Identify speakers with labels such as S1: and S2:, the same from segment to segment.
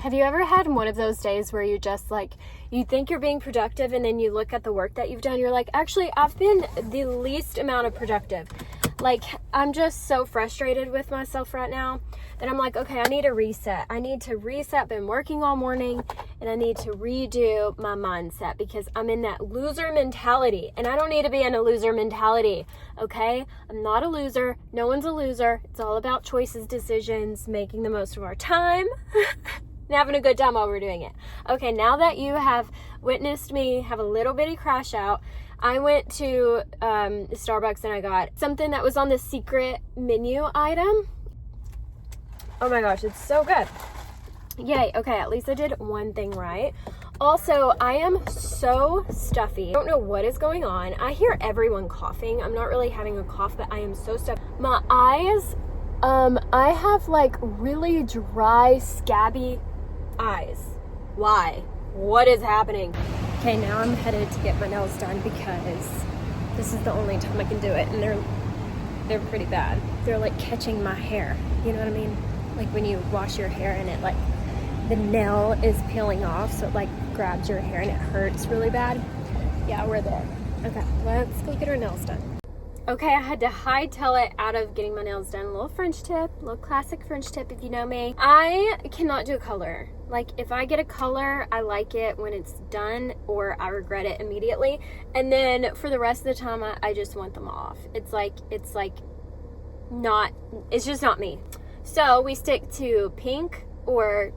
S1: Have you ever had one of those days where you just like, you think you're being productive and then you look at the work that you've done, you're like, actually, I've been the least amount of productive. Like, I'm just so frustrated with myself right now that I'm like, okay, I need a reset. I need to reset. I've been working all morning and I need to redo my mindset because I'm in that loser mentality and I don't need to be in a loser mentality, okay? I'm not a loser. No one's a loser. It's all about choices, decisions, making the most of our time. And having a good time while we're doing it. Okay, now that you have witnessed me have a little bitty crash out, I went to Starbucks and I got something that was on the secret menu item. Oh my gosh, it's so good. Yay, okay, at least I did one thing right. Also, I am so stuffy. I don't know what is going on. I hear everyone coughing. I'm not really having a cough, but I am so stuffy. My eyes, I have like really dry, scabby eyes. Why? What is happening? Okay, now I'm headed to get my nails done because this is the only time I can do it, and they're pretty bad. They're like catching my hair. You know what I mean? Like when you wash your hair and it like the nail is peeling off, so it like grabs your hair and it hurts really bad. Yeah, we're there. Okay, let's go get our nails done. Okay, I had to hightail it out of getting my nails done. A little French tip, a little classic French tip if you know me. I cannot do color. Like if I get a color, I like it when it's done or I regret it immediately. And then for the rest of the time, I just want them off. It's just not me. So we stick to pink or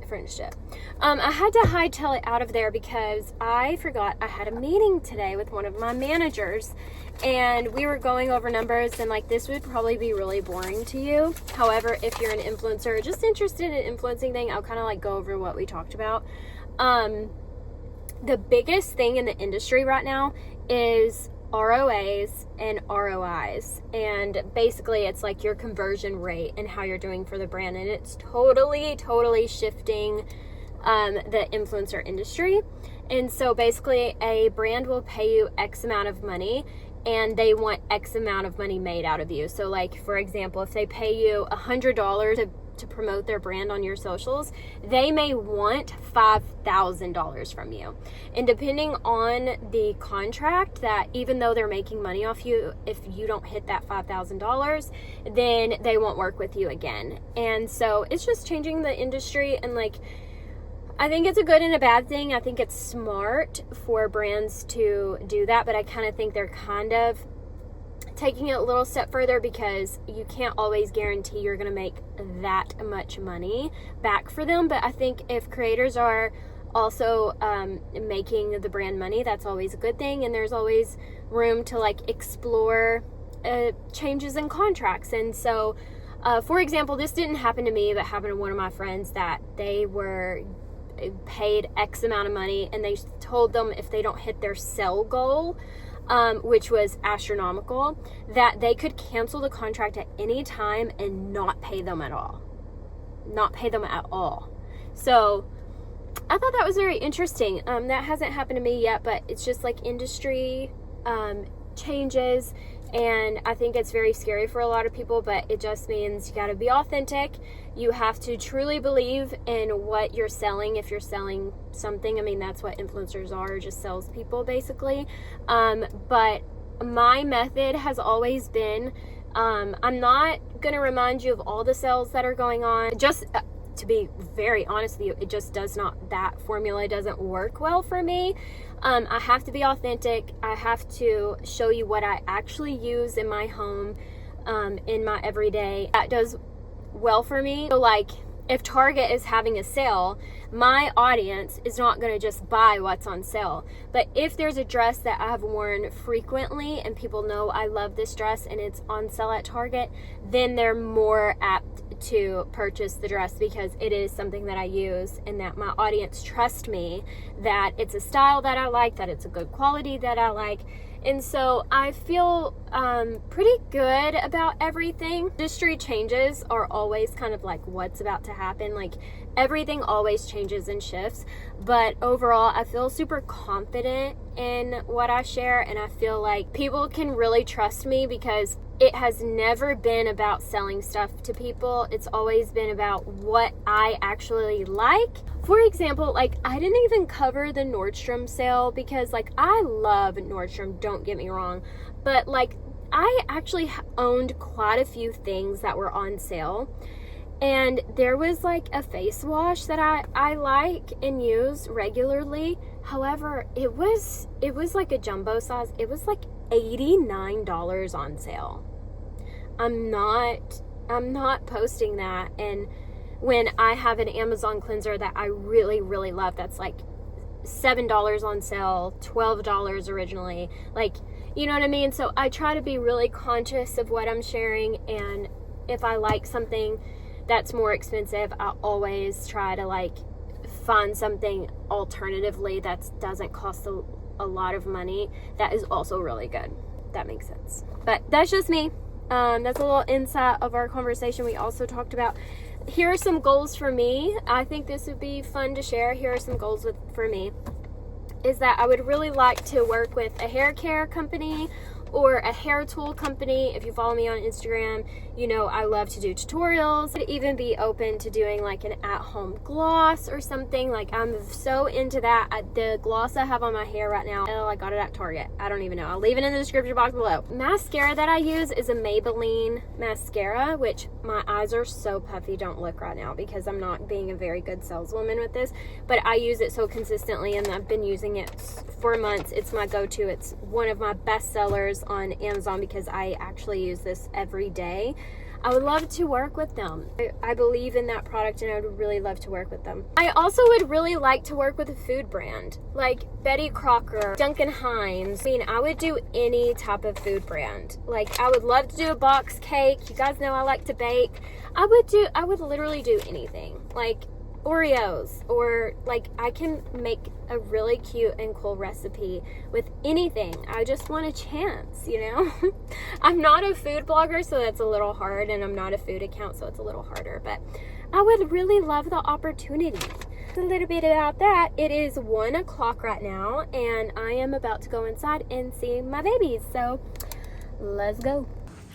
S1: French tip. I had to hightail it out of there because I forgot I had a meeting today with one of my managers and we were going over numbers, and like this would probably be really boring to you. However, if you're an influencer or just interested in influencing thing, I'll kind of like go over what we talked about. The biggest thing in the industry right now is ROAs and ROIs, and basically it's like your conversion rate and how you're doing for the brand, and it's totally shifting the influencer industry. And so basically a brand will pay you X amount of money and they want X amount of money made out of you. So like for example, if they pay you $100 to promote their brand on your socials, they may want $5,000 from you. And depending on the contract, that even though they're making money off you, if you don't hit that $5,000, then they won't work with you again. And so it's just changing the industry, and like I think it's a good and a bad thing. I think it's smart for brands to do that, but I kind of think they're kind of taking it a little step further because you can't always guarantee you're going to make that much money back for them. But I think if creators are also making the brand money, that's always a good thing, and there's always room to like explore changes in contracts. And so for example, this didn't happen to me, but happened to one of my friends that they were paid X amount of money, and they told them if they don't hit their sell goal, which was astronomical, that they could cancel the contract at any time and not pay them at all. So I thought that was very interesting. That hasn't happened to me yet, but it's just like industry changes, and I think it's very scary for a lot of people, but it just means you got to be authentic. You have to truly believe in what you're selling. If you're selling something, I mean, that's what influencers are, just salespeople basically. But my method has always been, I'm not going to remind you of all the sales that are going on. Just to be very honest with you, it just does not, that formula doesn't work well for me. I have to be authentic. I have to show you what I actually use in my home, in my everyday. That does well for me. So like if Target is having a sale, my audience is not going to just buy what's on sale. But if there's a dress that I have worn frequently and people know I love this dress and it's on sale at Target, then they're more apt to purchase the dress because it is something that I use and that my audience trusts me, that it's a style that I like, that it's a good quality that I like. And so I feel pretty good about everything. Industry changes are always kind of like what's about to happen. Like everything always changes and shifts. But overall, I feel super confident in what I share. And I feel like people can really trust me because it has never been about selling stuff to people. It's always been about what I actually like. For example, like, I didn't even cover the Nordstrom sale because, like, I love Nordstrom, don't get me wrong, but like, I actually owned quite a few things that were on sale. And there was like a face wash that I like and use regularly. However, it was like a jumbo size. It was like $89 on sale. I'm not posting that. And when I have an Amazon cleanser that I really, really love, that's like $7 on sale, $12 originally, like, you know what I mean? So I try to be really conscious of what I'm sharing, and if I like something that's more expensive, I always try to like find something alternatively that doesn't cost a lot of money that is also really good. That makes sense. But that's just me. That's a little insight of our conversation. We also talked about, here are some goals for me. I think this would be fun to share. Here are some goals for me. Is that I would really like to work with a hair care company or a hair tool company. If you follow me on Instagram, you know I love to do tutorials. I'd even be open to doing like an at-home gloss or something. Like, I'm so into that. The gloss I have on my hair right now, oh, I got it at Target. I don't even know. I'll leave it in the description box below. Mascara that I use is a Maybelline mascara, which my eyes are so puffy. Don't look right now because I'm not being a very good saleswoman with this, but I use it so consistently and I've been using it for months. It's my go-to. It's one of my best sellers on Amazon because I actually use this every day. I would love to work with them. I believe in that product and I would really love to work with them. I also would really like to work with a food brand like Betty Crocker, Duncan Hines. I mean, I would do any type of food brand. Like, I would love to do a box cake. You guys know I like to bake. I would literally do anything. Like Oreos, or like, I can make a really cute and cool recipe with anything. I just want a chance, you know? I'm not a food blogger, so that's a little hard, and I'm not a food account, so it's a little harder, but I would really love the opportunity. A little bit about that. It is 1 o'clock right now, and I am about to go inside and see my babies, so let's go.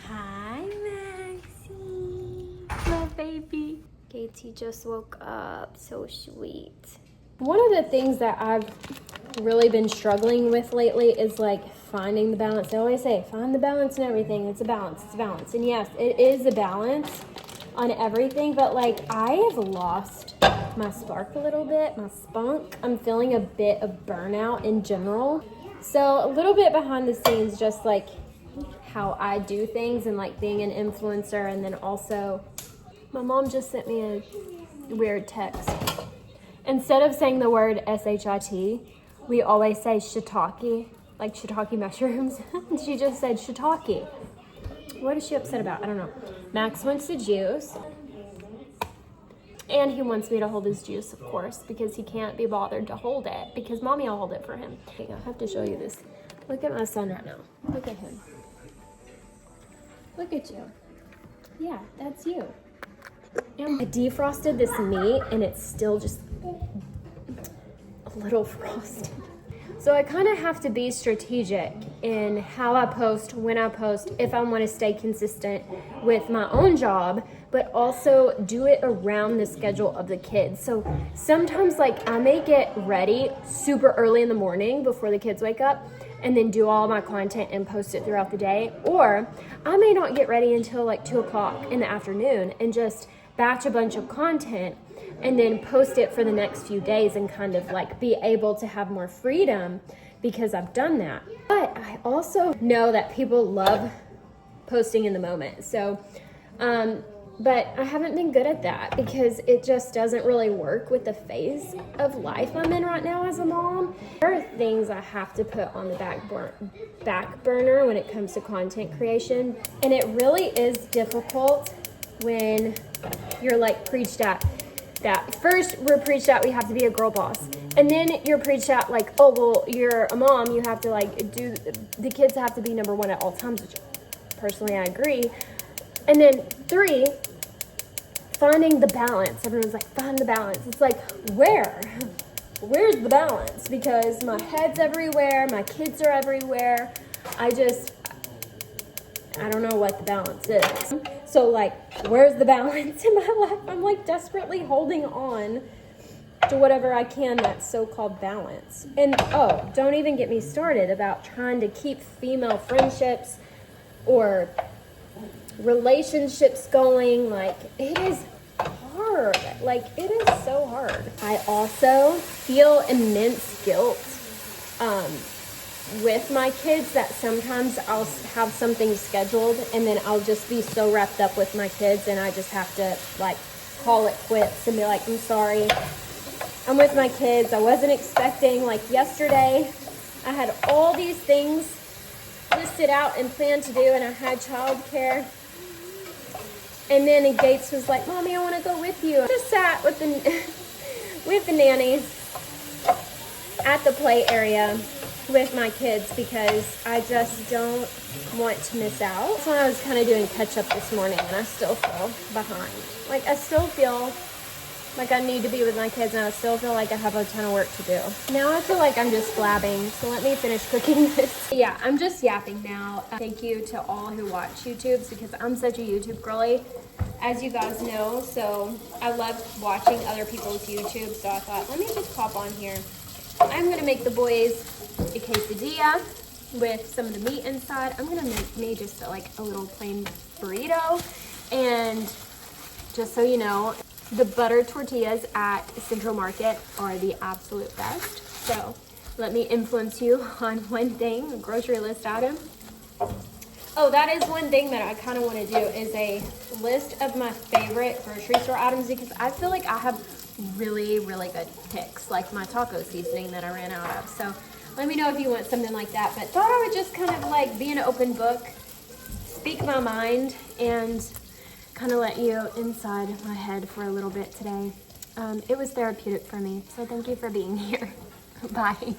S1: Hi, Maxie, my baby. Katie just woke up, so sweet. One of the things that I've really been struggling with lately is like finding the balance. They always say, find the balance in everything. It's a balance, it's a balance. And yes, it is a balance on everything, but like, I have lost my spark a little bit, my spunk. I'm feeling a bit of burnout in general. So a little bit behind the scenes, just like how I do things and like being an influencer, and then also my mom just sent me a weird text. Instead of saying the word S-H-I-T, we always say shiitake, like shiitake mushrooms. She just said shiitake. What is she upset about? I don't know. Max wants the juice. And he wants me to hold his juice, of course, because he can't be bothered to hold it, because mommy will hold it for him. I have to show you this. Look at my son right now. Look at him. Look at you. Yeah, that's you. I defrosted this meat and it's still just a little frosted. So I kind of have to be strategic in how I post, when I post, if I want to stay consistent with my own job, but also do it around the schedule of the kids. So sometimes like I may get ready super early in the morning before the kids wake up and then do all my content and post it throughout the day. Or I may not get ready until like 2 o'clock in the afternoon and just batch a bunch of content and then post it for the next few days and kind of like be able to have more freedom because I've done that. But I also know that people love posting in the moment. So, but I haven't been good at that because it just doesn't really work with the phase of life I'm in right now as a mom. There are things I have to put on the back burner when it comes to content creation. And it really is difficult when you're like preached at that. First, we're preached at we have to be a girl boss. And then you're preached at like, oh, well, you're a mom. You have to like the kids have to be number one at all times, which personally I agree. And then 3, finding the balance. Everyone's like, find the balance. It's like, where's the balance? Because my head's everywhere. My kids are everywhere. I don't know what the balance is. So like, where's the balance in my life? I'm like desperately holding on to whatever I can that's so-called balance. And oh, don't even get me started about trying to keep female friendships or relationships going. Like, it is hard. Like, it is so hard. I also feel immense guilt with my kids that sometimes I'll have something scheduled and then I'll just be so wrapped up with my kids and I just have to like call it quits and be like, I'm sorry, I'm with my kids. I wasn't expecting, like yesterday, I had all these things listed out and planned to do and I had childcare. And then Gates was like, Mommy, I want to go with you. I just sat with the nanny at the play area with my kids because I just don't want to miss out. So I was kind of doing catch up this morning and I still feel behind. Like, I still feel like I need to be with my kids and I still feel like I have a ton of work to do. Now I feel like I'm just blabbing, so let me finish cooking this. Yeah, I'm just yapping now. Thank you to all who watch YouTubes because I'm such a YouTube girly, as you guys know. So I love watching other people's YouTube, so I thought, let me just pop on here. I'm gonna make the boys a quesadilla with some of the meat inside. I'm gonna make me just like a little plain burrito. And just so you know, the butter tortillas at Central Market are the absolute best. So let me influence you on one thing, a grocery list item. Oh, that is one thing that I kind of want to do is a list of my favorite grocery store items because I feel like I have really, really good picks, like my taco seasoning that I ran out of. So let me know if you want something like that. But thought I would just kind of like be an open book, speak my mind, and kind of let you inside my head for a little bit today. It was therapeutic for me, so thank you for being here. Bye.